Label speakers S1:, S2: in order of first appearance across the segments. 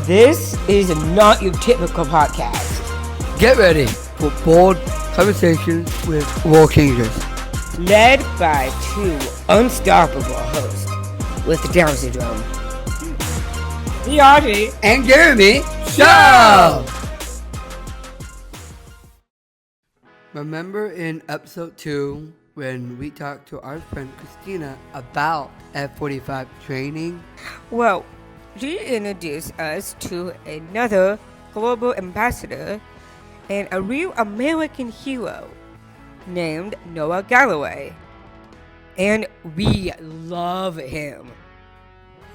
S1: This is not your typical podcast.
S2: Get ready for bold conversations with world changers.
S1: Led by two unstoppable hosts with Down syndrome. The Audrey
S2: And Jeremy Show! Remember in episode 2 when we talked to our friend Christina about F-45 training?
S1: Well, she introduced us to another global ambassador and a real American hero named Noah Galloway. And we love him.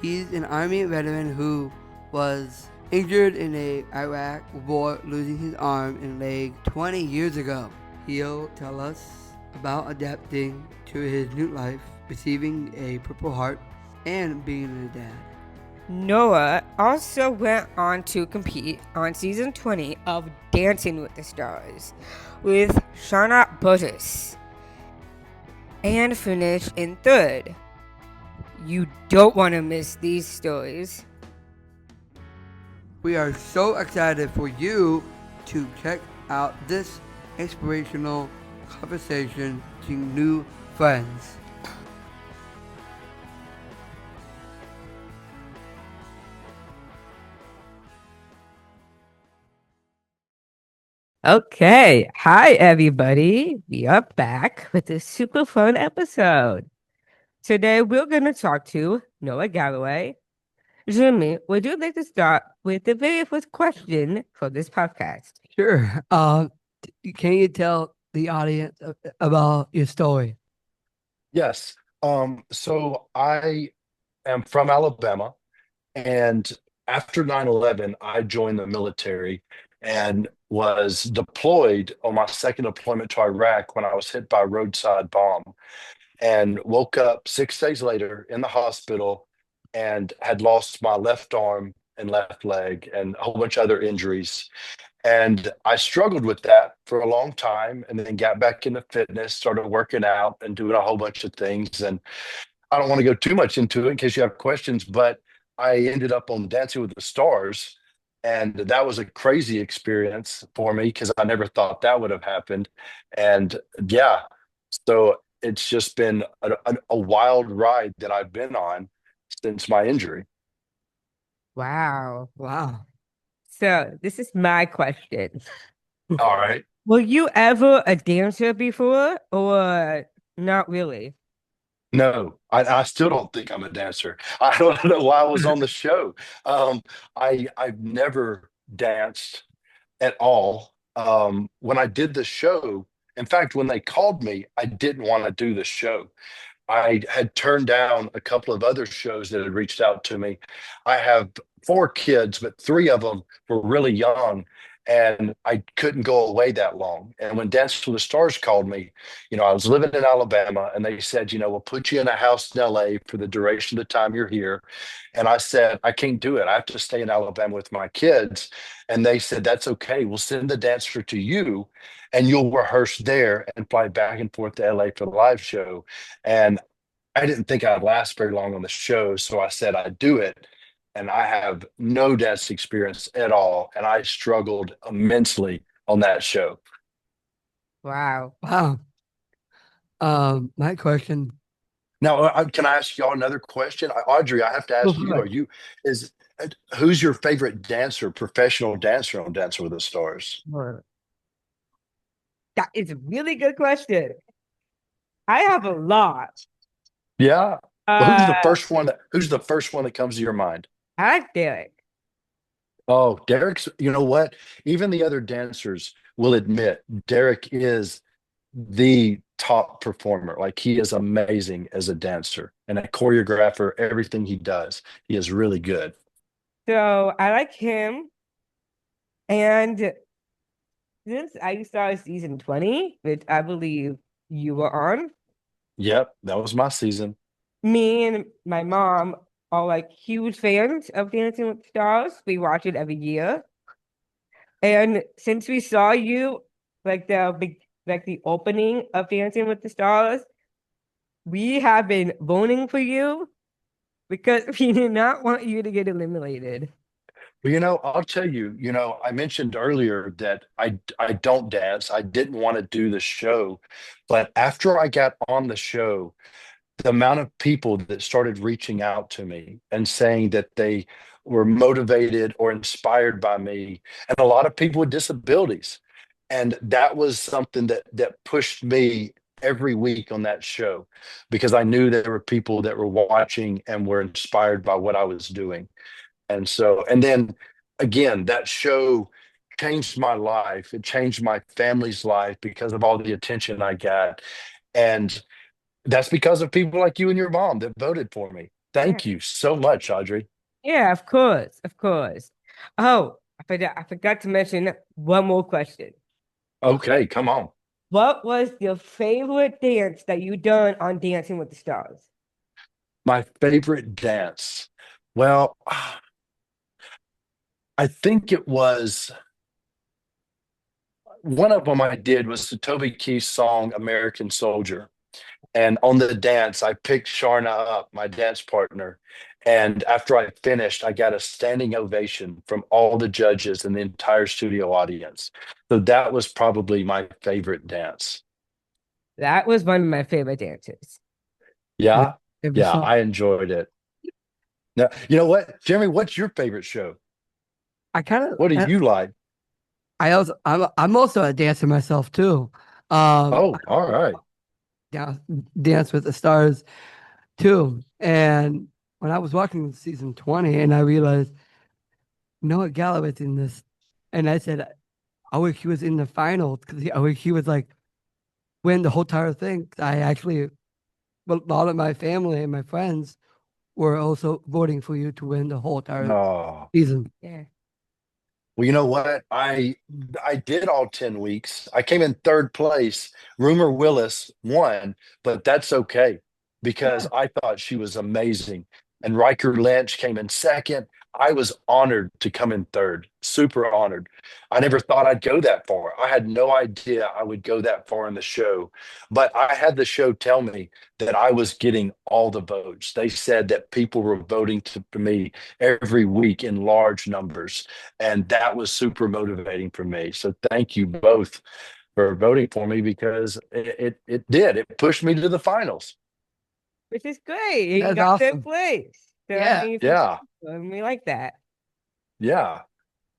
S2: He's an Army veteran who was injured in a Iraq war, losing his arm and leg 20 years ago. He'll tell us about adapting to his new life, receiving a Purple Heart, and being a dad.
S1: Noah also went on to compete on season 20 of Dancing with the Stars with Shauna Burgess and finished in 3rd. You don't want to miss these stories.
S2: We are so excited for you to check out this inspirational conversation to new friends.
S1: Okay, hi everybody. We are back with a super fun episode. Today we're going to talk to Noah Galloway. Jimmy, would you like to start with the very first question for this podcast?
S2: Sure. Can you tell the audience about your story?
S3: Yes. So I am from Alabama, and after 9/11, I joined the military and was deployed on my second deployment to Iraq when I was hit by a roadside bomb and woke up 6 days later in the hospital and had lost my left arm and left leg and a whole bunch of other injuries. And I struggled with that for a long time and then got back into fitness, started working out and doing a whole bunch of things. And I don't want to go too much into it in case you have questions, but I ended up on Dancing with the Stars. And that was a crazy experience for me because I never thought that would have happened. And yeah, so it's just been a wild ride that I've been on since my injury.
S1: Wow.
S2: Wow.
S1: So, this is my question.
S3: All right.
S1: Were you ever a dancer before or not really?
S3: No, I still don't think I'm a dancer. I don't know why I was on the show. I've never danced at all. When I did the show, in fact, when they called me, I didn't want to do the show. I had turned down a couple of other shows that had reached out to me. I have 4 kids, but 3 of them were really young, and I couldn't go away that long. And when Dance with the Stars called me, I was living in Alabama, and they said, we'll put you in a house in LA for the duration of the time you're here. And I said, I can't do it. I have to stay in Alabama with my kids. And they said, that's okay. We'll send the dancer to you, and you'll rehearse there and fly back and forth to LA for the live show. And I didn't think I'd last very long on the show, so I said I'd do it. And I have no dance experience at all, and I struggled immensely on that show.
S1: Wow.
S2: Wow. My question.
S3: Now, can I ask y'all another question? Audrey, I have to ask you: is who's your favorite dancer, professional dancer on Dancing with the Stars?
S1: That is a really good question. I have a lot.
S3: Yeah. Well, who's the
S1: Uh,
S3: first one who's the first one that comes to your mind?
S1: I like Derek.
S3: Oh, Derek's, you know what? Even the other dancers will admit Derek is the top performer. Like he is amazing as a dancer and a choreographer, everything he does. He is really good.
S1: So I like him. And since I started season 20, which I believe you were on,
S3: Yep, that was my season.
S1: me and my mom are like huge fans of Dancing with the Stars. We watch it every year. And since we saw you like the opening of Dancing with the Stars, we have been voting for you because we did not want you to get eliminated.
S3: Well, I'll tell you, I mentioned earlier that I don't dance. I didn't want to do the show, but after I got on the show, the amount of people that started reaching out to me and saying that they were motivated or inspired by me, and a lot of people with disabilities. And that was something that pushed me every week on that show because I knew there were people that were watching and were inspired by what I was doing. And then again, that show changed my life. It changed my family's life because of all the attention I got. And that's because of people like you and your mom that voted for me.
S1: Yeah.
S3: Thank you so much, Audrey.
S1: Yeah, of course, of course. Oh, I forgot to mention one more question.
S3: Okay, come on.
S1: What was your favorite dance that you done on Dancing with the Stars?
S3: My favorite dance. Well, I think it was one of them I did was the Toby Keith song American Soldier. And on the dance, I picked Sharna up, my dance partner. And after I finished, I got a standing ovation from all the judges and the entire studio audience. So that was probably my favorite dance.
S1: That was one of my favorite dances.
S2: My
S3: Yeah.
S2: favorite
S3: Yeah,
S2: song.
S3: I enjoyed it. Now, you know what, Jeremy, what's your favorite show?
S2: I kind
S3: What do
S2: of
S3: you like?
S2: I'm also a dancer myself too. I
S3: Oh, all right.
S2: dance, dance with the stars too. And when I was watching season 20 and I realized, Noah Galloway's in this, and I said, I wish he was in the finals because I wish he was like win the whole entire thing. I actually, well, a lot of my family and my friends were also voting for you to win the whole entire
S3: Oh.
S2: season.
S1: Yeah.
S3: Well, you know what? I did all 10 weeks. I came in third place. Rumor Willis won, but that's okay because
S1: Yeah.
S3: I thought she was amazing. And Riker Lynch came in second. I was honored to come in third. Super honored. I never thought I'd go that far. I had no idea I would go that far in the show, but I had the show tell me that I was getting all the votes. They said that people were voting for me every week in large numbers, and that was super motivating for me. So thank you both for voting for me because it did. It pushed me to the finals.
S1: Which is great. You
S2: That's
S1: got third
S2: awesome.
S1: place. So that
S2: Yeah.
S1: means it's
S3: Yeah.
S1: and we like that.
S3: Yeah.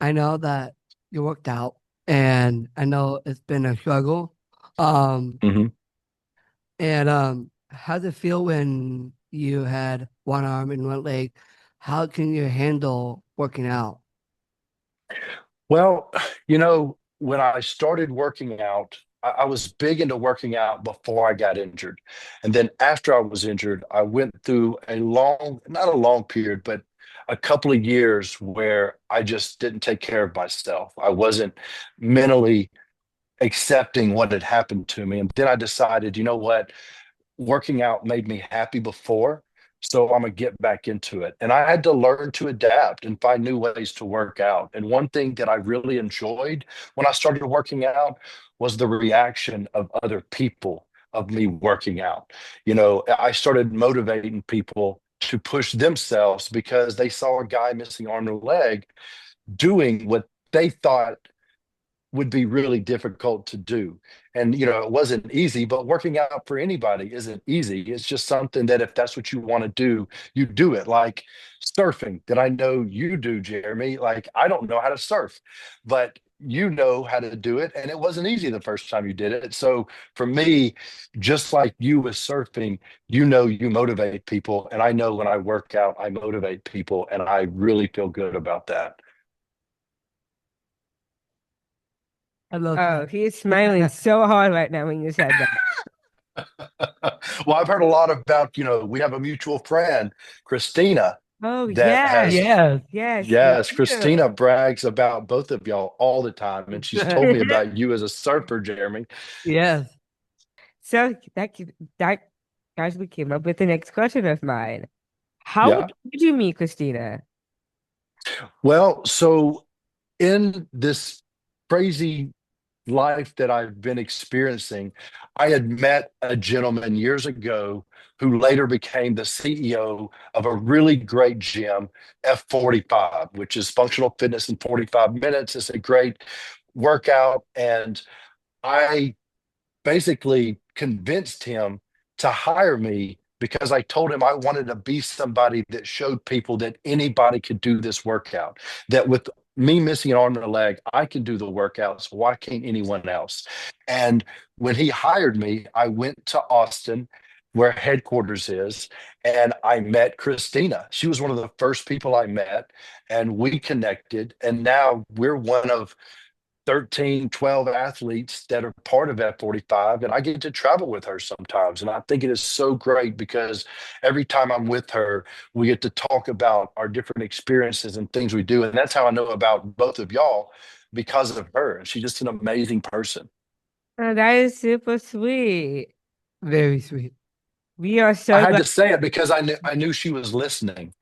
S2: I know that you worked out and I know it's been a struggle. Um,
S3: Mhm.
S2: how does it feel when you had one arm and one leg? How can you handle working out?
S3: Well, when I started working out, I was big into working out before I got injured. And then after I was injured, I went through not a long period, but a couple of years where I just didn't take care of myself. I wasn't mentally accepting what had happened to me. And then I decided, you know what? Working out made me happy before, so I'm gonna get back into it. And I had to learn to adapt and find new ways to work out. And one thing that I really enjoyed when I started working out was the reaction of other people of me working out. I started motivating people to push themselves because they saw a guy missing arm or leg doing what they thought would be really difficult to do. And, it wasn't easy, but working out for anybody isn't easy. It's just something that if that's what you want to do, you do it. Like surfing that I know you do, Jeremy. Like, I don't know how to surf, but you know how to do it. And it wasn't easy the first time you did it. So for me, just like you with surfing, you motivate people. And I know when I work out, I motivate people. And I really feel good about that.
S2: I love
S1: Oh, he is smiling so hard right now when you said that.
S3: Well, I've heard a lot about, we have a mutual friend, Christina,
S1: Oh,
S3: that
S1: yes.
S3: has,
S2: Yes.
S1: Yes, we
S3: yes, Christina
S1: do.
S3: brags about both of y'all all the time. And she's told me about you as a surfer, Jeremy.
S2: Yes.
S1: So that actually came up with the next question of mine. How
S3: Yeah.
S1: did you meet Christina?
S3: Well, so in this crazy life that I've been experiencing, I had met a gentleman years ago who later became the CEO of a really great gym, F45, which is functional fitness in 45 minutes. It's a great workout. And I basically convinced him to hire me because I told him I wanted to be somebody that showed people that anybody could do this workout. That with me missing an arm and a leg, I can do the workouts. Why can't anyone else? And when he hired me, I went to Austin, where headquarters is, and I met Christina. She was one of the first people I met, and we connected. And now we're one of 13, 12 athletes that are part of F45, and I get to travel with her sometimes. And I think it is so great because every time I'm with her, we get to talk about our different experiences and things we do. And that's how I know about both of y'all, because of her. And she's just an amazing person.
S1: Oh, that is super sweet.
S2: Very sweet.
S1: We are
S3: I
S1: so
S3: had
S1: glad.
S3: to say it because I knew she was listening.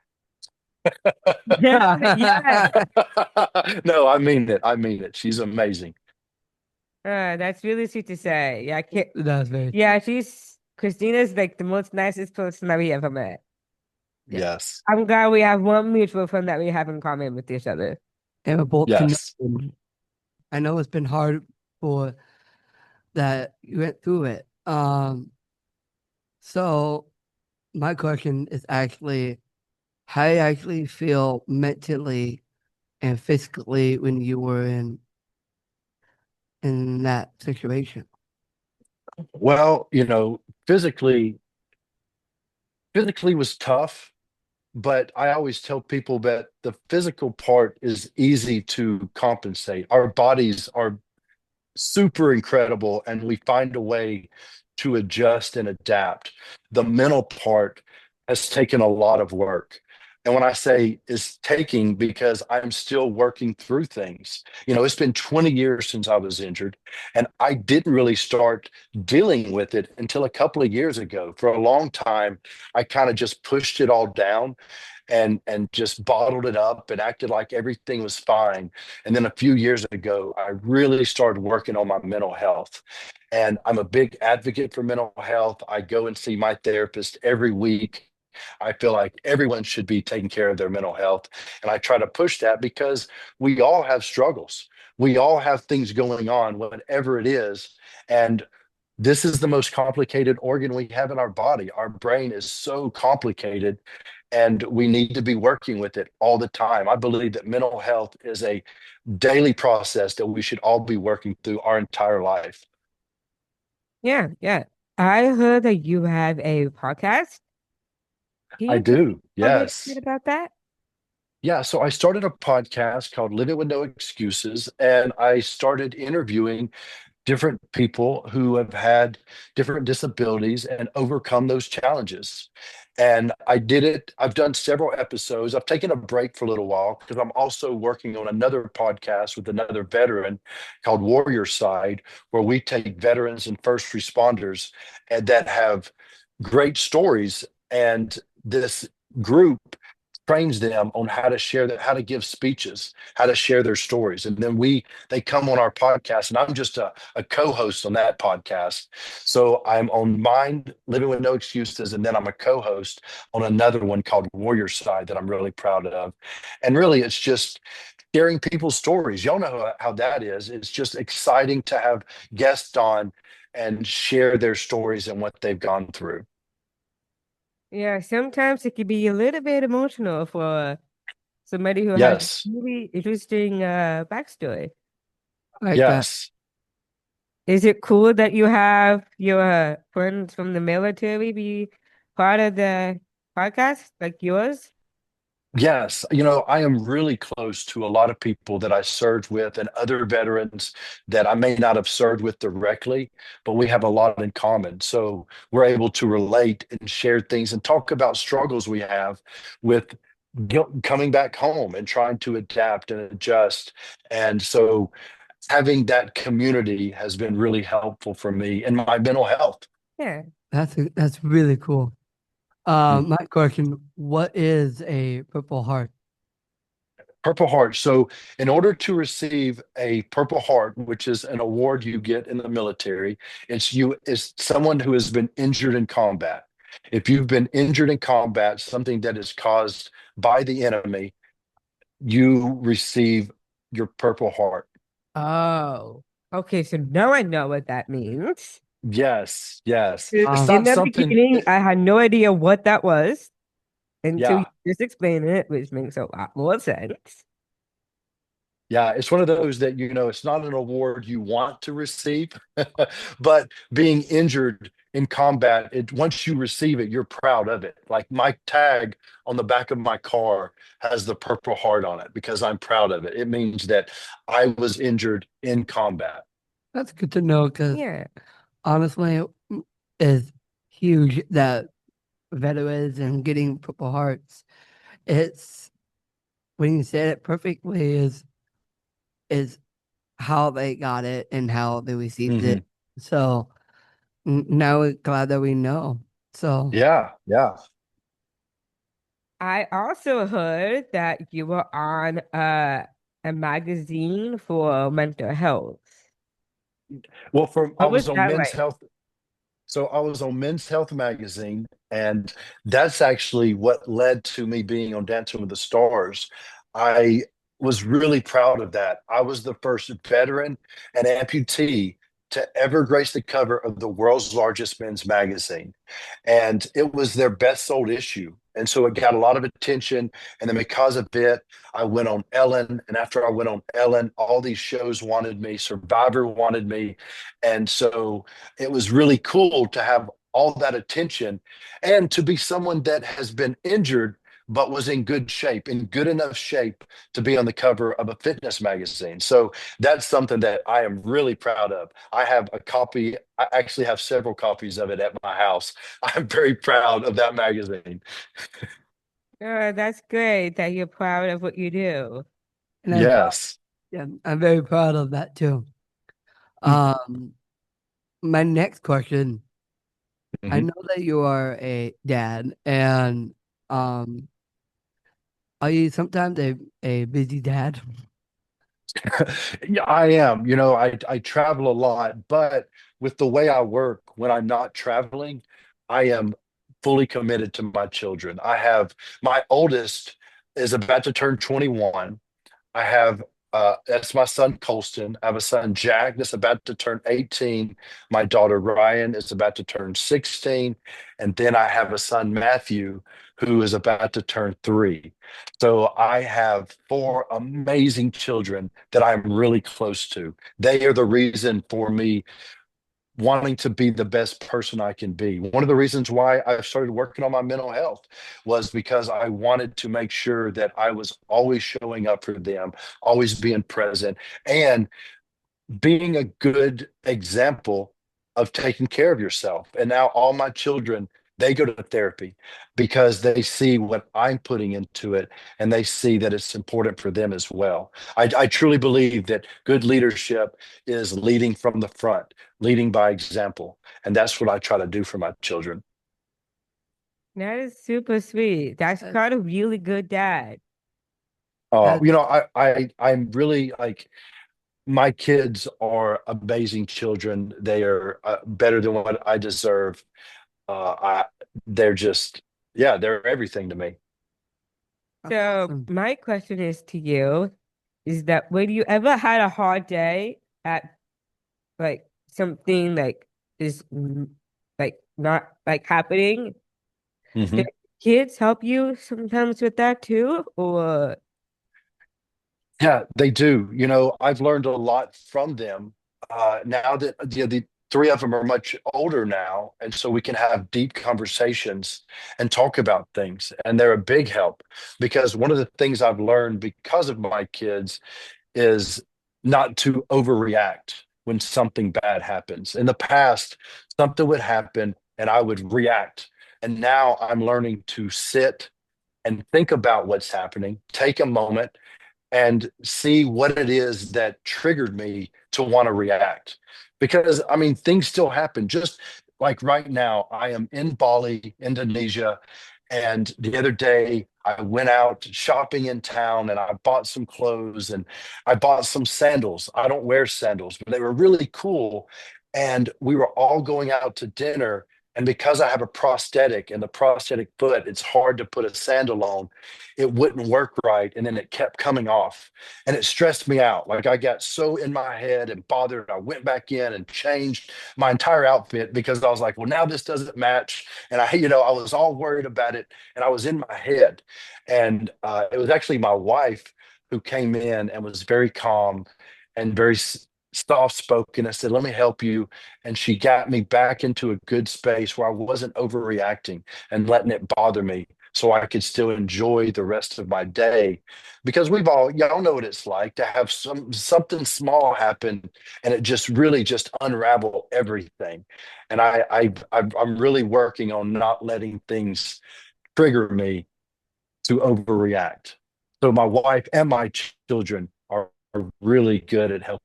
S1: Yeah,
S3: No, I mean it. I mean it. She's amazing.
S1: that's really sweet to say. Yeah, I can't.
S2: That's very
S1: Yeah, Christina's like the most nicest person that we ever met. Yeah.
S3: Yes.
S1: I'm glad we have one mutual friend that we have in common with each other.
S2: and we're both
S3: Yes.
S2: connected. I know it's been hard for that you went through it. So my question is actually, how do you actually feel mentally and physically when you were in that situation?
S3: Well, physically was tough, but I always tell people that the physical part is easy to compensate. Our bodies are super incredible, and we find a way to adjust and adapt. The mental part has taken a lot of work. And when I say is taking, because I'm still working through things. It's been 20 years since I was injured, and I didn't really start dealing with it until a couple of years ago. For a long time, I kind of just pushed it all down and just bottled it up and acted like everything was fine. And then a few years ago, I really started working on my mental health. And I'm a big advocate for mental health. I go and see my therapist every week. I feel like everyone should be taking care of their mental health. And I try to push that because we all have struggles. We all have things going on, whatever it is. And this is the most complicated organ we have in our body. Our brain is so complicated, and we need to be working with it all the time. I believe that mental health is a daily process that we should all be working through our entire life.
S1: Yeah, yeah. I heard that you have a podcast. Can
S3: I
S1: you tell me
S3: do.
S1: a little bit
S3: Yes.
S1: about that?
S3: Yeah, so I started a podcast called Living with No Excuses, and I started interviewing different people who have had different disabilities and overcome those challenges. And I did it. I've done several episodes. I've taken a break for a little while because I'm also working on another podcast with another veteran called Warrior Side, where we take veterans and first responders and that have great stories. And this group trains them on how to share that, how to give speeches, how to share their stories. And then they come on our podcast, and I'm just a co-host on that podcast. So I'm on mine, Living with No Excuses, and then I'm a co-host on another one called Warrior Side that I'm really proud of. And really, it's just sharing people's stories. Y'all know how that is. It's just exciting to have guests on and share their stories and what they've gone through.
S1: Yeah, sometimes it can be a little bit emotional for somebody who has
S3: Yes,
S1: really interesting backstory.
S2: I like that.
S3: yes.
S1: Is it cool that you have your friends from the military be part of the podcast, like yours?
S3: Yes, I am really close to a lot of people that I served with and other veterans that I may not have served with directly, but we have a lot in common. So we're able to relate and share things and talk about struggles we have with coming back home and trying to adapt and adjust. And so having that community has been really helpful for me in my mental health.
S1: Yeah.
S2: That's really cool. My question, what is a Purple Heart?
S3: Purple Heart. So, in order to receive a Purple Heart, which is an award you get in the military, it's someone who has been injured in combat. If you've been injured in combat, something that is caused by the enemy, you receive your Purple Heart.
S1: Oh, okay. So now I know what that means.
S3: Yes, yes.
S1: 'Cause
S3: It's
S1: in
S3: not
S1: the
S3: something.
S1: beginning, I had no idea what that was until you
S3: Yeah,
S1: just explained it, which makes a lot more sense.
S3: yeah. It's one of those that it's not an award you want to receive, but being injured in combat, once you receive it, you're proud of it. Like my tag on the back of my car has the Purple Heart on it because I'm proud of it. It means that I was injured in combat.
S2: That's good to know because
S1: Yeah.
S2: honestly, it's huge that veterans and getting Purple Hearts. It's when you said it perfectly is how they got it and how they received
S3: Hmm.
S2: it. So now we're glad that we know. So
S3: Yeah, yeah.
S1: I also heard that you were on a magazine for mental health.
S3: Well, I
S1: What was
S3: was on
S1: that
S3: Men's
S1: like?
S3: Health. So I was on Men's Health magazine, and that's actually what led to me being on Dancing with the Stars. I was really proud of that. I was the first veteran and amputee to ever grace the cover of the world's largest men's magazine. And it was their best sold issue. And so it got a lot of attention. And then because of it, I went on Ellen. And after I went on Ellen, all these shows wanted me, Survivor wanted me. And so it was really cool to have all that attention and to be someone that has been injured but was in good shape, in good enough shape to be on the cover of a fitness magazine. So that's something that I am really proud of. I have a copy, I actually have several copies of it at my house. I'm very proud of that magazine.
S1: That's great that you're proud of what you do.
S2: and
S3: Yes.
S2: I'm very proud of that too. Um, my next question, I
S3: Mhm.
S2: know that you are a dad and um are you sometimes a busy dad?
S3: Yeah, I am. I travel a lot, but with the way I work, when I'm not traveling, I am fully committed to my children. My oldest is about to turn 21. I have that's my son Colston. I have a son Jack that's about to turn 18. My daughter Ryan is about to turn 16. And then I have a son Matthew who is about to turn 3. So I have four amazing children that I'm really close to. They are the reason for me wanting to be the best person I can be. One of the reasons why I started working on my mental health was because I wanted to make sure that I was always showing up for them, always being present, and being a good example of taking care of yourself. And now all my children, they go to therapy because they see what I'm putting into it and they see that it's important for them as well. I truly believe that good leadership is leading from the front, leading by example. And that's what I try to do for my children.
S1: That is super sweet. That's
S2: That,
S1: got a really good dad.
S3: Oh,
S2: that's
S3: I'm really like my kids are amazing children. They are better than what I deserve. I they're just yeah, they're everything to me.
S2: that's
S1: So
S2: awesome.
S1: my question is to you, is that when you ever had a hard day at like something like is like not like happening, do
S3: Hmm.
S1: kids help you sometimes with that too? Or
S3: Yeah, they do. I've learned a lot from them. Now that the three of them are much older now, and so we can have deep conversations and talk about things. And they're a big help because one of the things I've learned because of my kids is not to overreact when something bad happens. In the past, something would happen and I would react. And now I'm learning to sit and think about what's happening, take a moment and see what it is that triggered me to want to react. Because, I mean, things still happen. Just like right now, I am in Bali, Indonesia, And the other day, I went out shopping in town and I bought some clothes and I bought some sandals. I don't wear sandals, but they were really cool. And we were all going out to dinner. And because I have a prosthetic and the prosthetic foot, it's hard to put a sandal on. It wouldn't work right. And then it kept coming off. And it stressed me out. Like I got so in my head and bothered. I went back in and changed my entire outfit because I was like, well, now this doesn't match. And I was all worried about it and I was in my head. And it was actually my wife who came in and was very calm and very soft spoken. I said, let me help you. And she got me back into a good space where I wasn't overreacting and letting it bother me so I could still enjoy the rest of my day. Because y'all know what it's like to have something small happen and it just really just unravel everything. And I'm really working on not letting things trigger me to overreact. So my wife and my children are really good at helping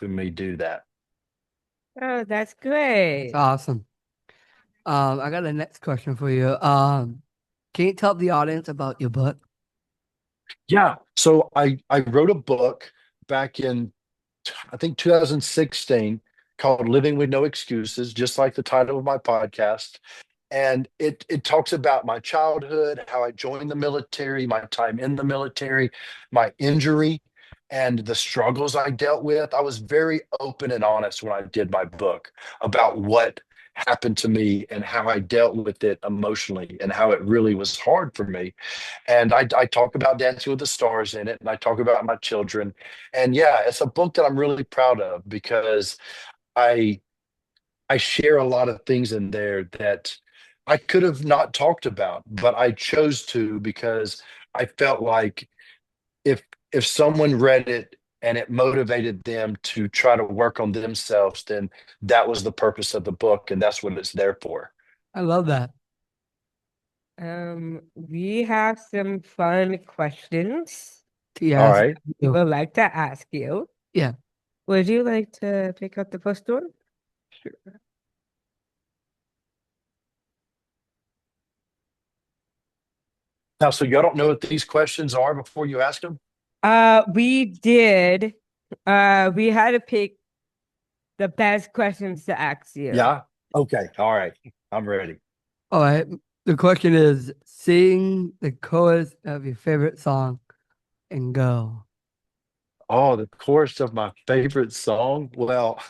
S3: me do that.
S1: Oh, that's
S2: It's
S1: great.
S2: awesome. I got the next question for you. Can you tell the audience about your book?
S3: Yeah. So I wrote a book back in I think 2016 called Living with No Excuses, just like the title of my podcast. And it talks about my childhood, how I joined the military, my time in the military, my injury, and the struggles I dealt with. I was very open and honest when I did my book about what happened to me and how I dealt with it emotionally and how it really was hard for me. And I talk about Dancing with the Stars in it, and I talk about my children. And yeah, it's a book that I'm really proud of because I I share a lot of things in there that I could have not talked about, but I chose to because I felt like if if someone read it and it motivated them to try to work on themselves, then that was the purpose of the book, and that's what it's there for.
S2: I love that.
S1: We have some fun questions
S3: All
S2: Yes.
S3: right.
S1: we would like to ask you.
S2: Yeah.
S1: Would you like to pick up the first one?
S2: Sure.
S3: Now, so y'all don't know what these questions are before you ask them?
S1: We did. We had to pick the best questions to ask you.
S3: Yeah. Okay. All right. I'm ready.
S2: All right. The question is sing the chorus of your favorite song and go.
S3: Oh, the chorus of my favorite song. Well,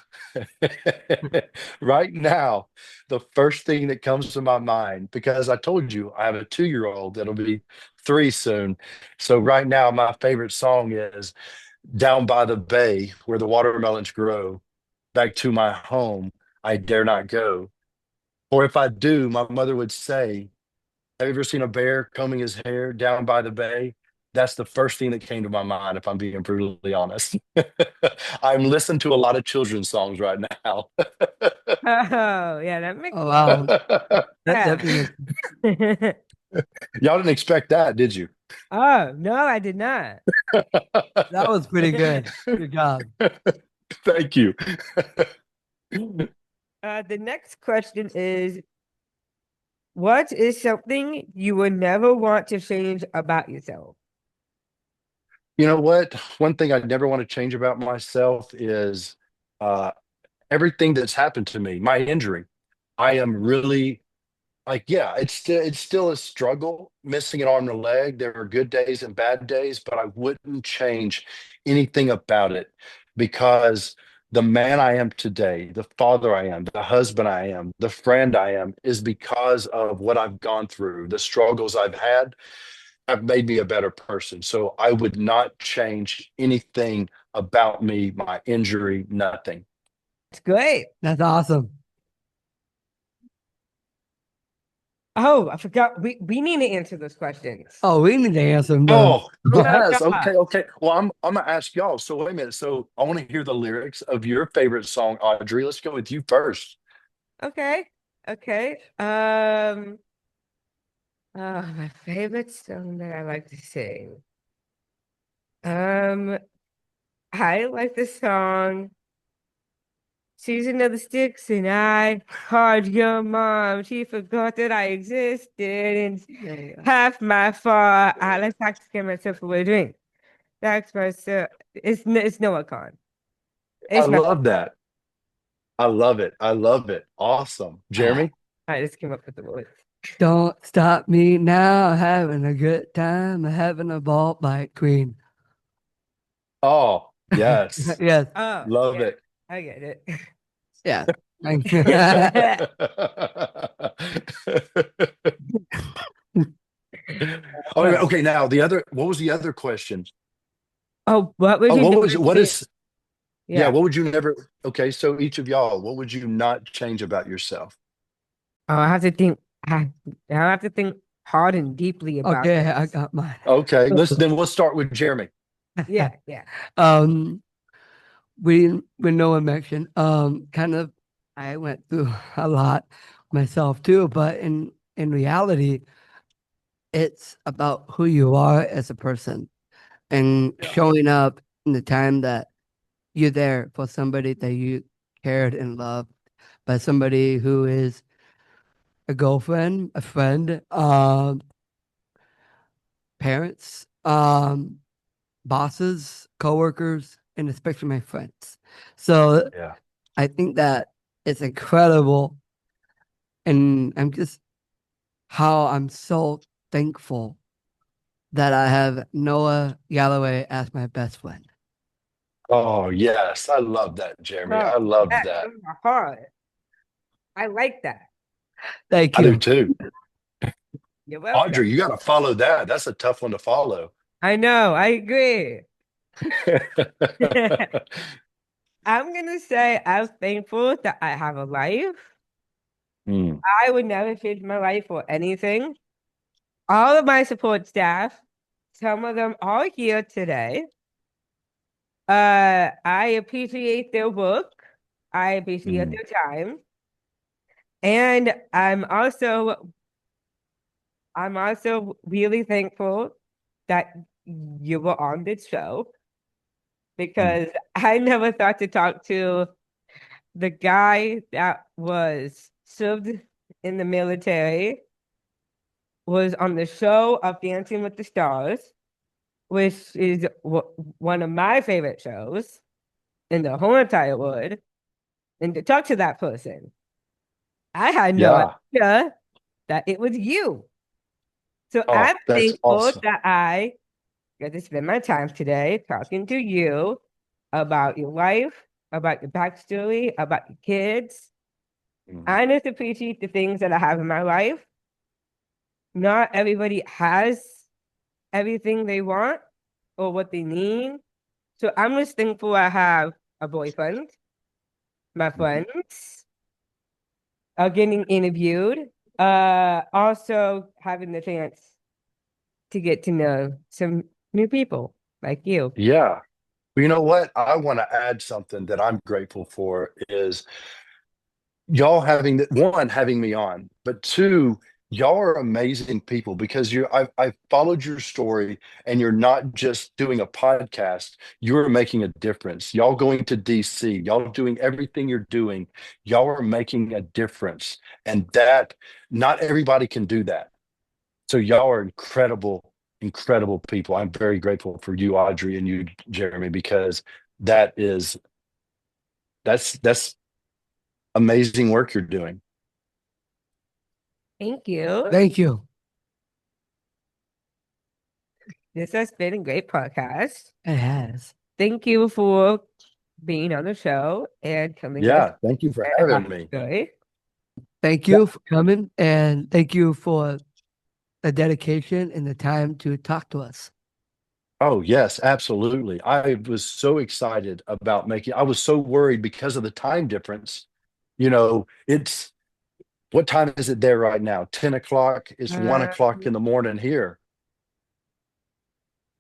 S3: right now, the first thing that comes to my mind, because I told you I have a 2-year-old that'll be 3 soon. So right now, my favorite song is Down by the Bay, where the watermelons grow. Back to my home, I dare not go. Or if I do, my mother would say, have you ever seen a bear combing his hair down by the bay? That's the first thing that came to my mind, if I'm being brutally honest. I'm listening to a lot of children's songs right now.
S1: Oh, yeah, that makes
S2: Oh, wow. That
S1: yeah.
S2: definitely makes
S3: Y'all didn't expect that, did you?
S1: Oh, no, I did not.
S2: that was pretty good. Good job.
S3: Thank you.
S1: The next question is, what is something you would never want to change about yourself?
S3: You know what? One thing I never want to change about myself is uh, everything that's happened to me, my injury. I am really like, yeah, it's still a struggle missing an arm and a leg. There are good days and bad days, but I wouldn't change anything about it because the man I am today, the father I am, the husband I am, the friend I am, is because of what I've gone through, the struggles I've had have made me a better person. So I would not change anything about me, my injury, nothing.
S1: It's great.
S2: That's awesome.
S1: Oh, I forgot. We need to answer those questions.
S2: Oh, we need to answer them though.
S3: Oh,
S1: Oh my
S3: yes.
S1: God.
S3: Okay, okay. Well, I'm gonna ask y'all. So wait a minute. So I want to hear the lyrics of your favorite song, Audrey. Let's go with you first.
S1: Okay. Okay. My favorite song that I like to sing. Um, I like the song Season of the Sticks, and I called your mom. She forgot that I existed, and half my fault. Let's have to get myself a drink. That's myself. It's Noah Khan.
S3: I
S1: It's my.
S3: love that. I love it. I love it. Awesome. Jeremy?
S1: I just came up with the words.
S2: Don't stop me now, having a good time, having a ball by Queen.
S3: Oh, yes.
S2: Yes,
S1: Oh,
S3: Love
S1: yeah,
S3: it.
S1: I get it.
S2: yeah. Thank you.
S3: Oh, okay. Now what was the other question?
S1: Oh, what would
S3: Oh,
S1: you do?
S3: what is, yeah,
S1: Yeah.
S3: what would you never, okay. So each of y'all, what would you not change about yourself?
S1: Oh, I have to think. I have to think hard and deeply about
S2: Okay, I
S1: this.
S2: got mine.
S3: Okay. We'll start with Jeremy.
S1: Yeah, yeah.
S2: Um, we Noah mentioned, kind of, I went through a lot myself too, but in reality, it's about who you are as a person and
S3: Yeah.
S2: showing up in the time that you're there for somebody that you cared and loved, by somebody who is a girlfriend, a friend, parents, bosses, coworkers, and especially my friends. So
S3: Yeah.
S2: I think that it's incredible, and I'm so thankful that I have Noah Galloway as my best friend.
S3: Oh, yes. I love that, Jeremy.
S1: Oh,
S3: I love
S1: that's
S3: that.
S1: from my heart. I like that.
S2: Thank
S3: I do
S2: you.
S3: too.
S1: You're welcome.
S3: Audrey, you got to follow that. That's a tough one to follow.
S1: I know. I agree. I'm gonna say I'm thankful that I have a life.
S3: Mm,
S1: I would never change my life for anything. All of my support staff, some of them are here today. I appreciate their work. I appreciate
S3: mm,
S1: their time. And I'm also really thankful that you were on this show
S3: mm.
S1: because I never thought to talk to the guy that was served in the military, was on the show of Dancing with the Stars, which is one of my favorite shows in the whole entire world, and to talk to that person. I had no
S3: Yeah.
S1: idea that it was you. So
S3: Oh,
S1: I'm
S3: that's
S1: thankful
S3: awesome.
S1: that I got to spend my time today talking to you about your life, about your backstory, about your kids.
S3: Mm,
S1: I just appreciate the things that I have in my life. Not everybody has everything they want or what they need. So I'm just thankful I have a boyfriend, my
S3: mm.
S1: friends, getting interviewed, also having the chance to get to know some new people like you.
S3: Yeah. Well, you know what? I want to add something that I'm grateful for is y'all having me on, but two, y'all are amazing people because I've followed your story and you're not just doing a podcast, you're making a difference. Y'all going to DC, y'all doing everything you're doing, y'all are making a difference. And that not everybody can do that. So y'all are incredible, incredible people. I'm very grateful for you, Audrey, and you, Jeremy, because that is that's amazing work you're doing.
S1: Thank you.
S2: Thank you.
S1: This has been a great podcast.
S2: It has.
S1: Thank you for being on the show and telling us
S3: Yeah, thank you for
S1: about
S3: having
S1: the
S3: me.
S1: story.
S2: Thank
S3: Yeah.
S2: you for coming, and thank you for the dedication and the time to talk to us.
S3: Oh, yes, absolutely. I was so excited about I was so worried because of the time difference. It's what time is it there right now? 10 o'clock. It's 1 o'clock in the morning here.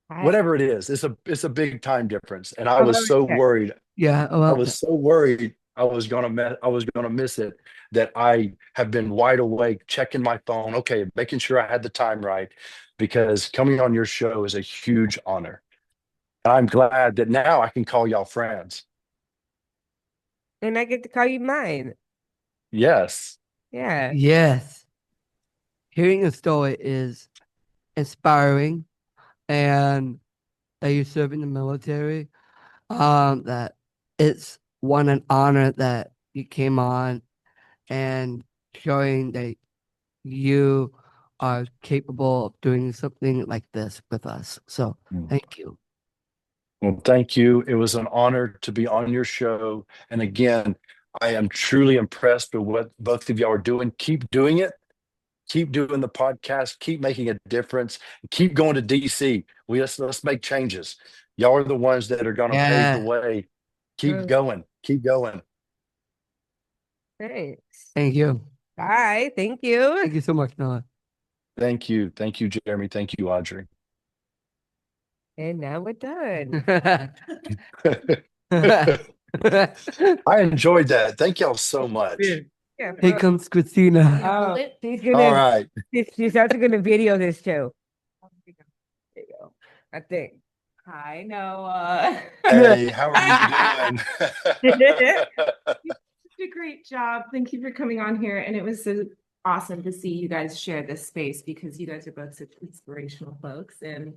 S1: I,
S3: Whatever it is, it's a big time difference. And I
S1: oh,
S3: was so
S1: okay.
S3: worried.
S2: Yeah,
S3: I
S2: well,
S3: was so worried I was gonna miss it that I have been wide awake, checking my phone, okay, making sure I had the time right, because coming on your show is a huge honor. I'm glad that now I can call y'all friends.
S1: And I get to call you mine.
S3: Yes.
S1: Yeah.
S2: Yes. Hearing a story is inspiring, and that you serve in the military. That it's an honor that you came on and showing that you are capable of doing something like this with us. So thank you.
S3: Well, thank you. It was an honor to be on your show. And again, I am truly impressed with what both of y'all are doing. Keep doing it. Keep doing the podcast. Keep making a difference. Keep going to DC. Let's make changes. Y'all are the ones that are going to pave the
S2: Yeah.
S3: way. Keep
S1: Mm.
S3: going. Keep going.
S1: Thanks.
S2: Thank you.
S1: Bye. Thank you.
S2: Thank you so much, Noah.
S3: Thank you. Thank you, Jeremy. Thank you, Audrey.
S1: And now we're done.
S3: I enjoyed that. Thank y'all so much.
S1: Yeah.
S2: Here comes Christina.
S1: Oh, she's
S3: All
S1: gonna.
S3: right.
S1: She's also gonna video this too. There you go. I think.
S4: Hi, Noah.
S3: Hey, how are you doing?
S4: You did a great job. Thank you for coming on here. And it was so awesome to see you guys share this space because you guys are both such inspirational folks. And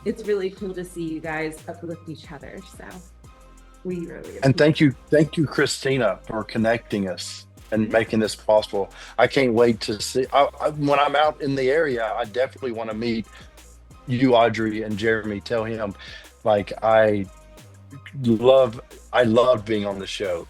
S4: it's really cool to see you guys uplift each other. So we really
S3: And thank you, Christina, for connecting us and making this possible. I can't wait to see. When I'm out in the area, I definitely want to meet you, Audrey, and Jeremy. Tell him, like, I love being on the show.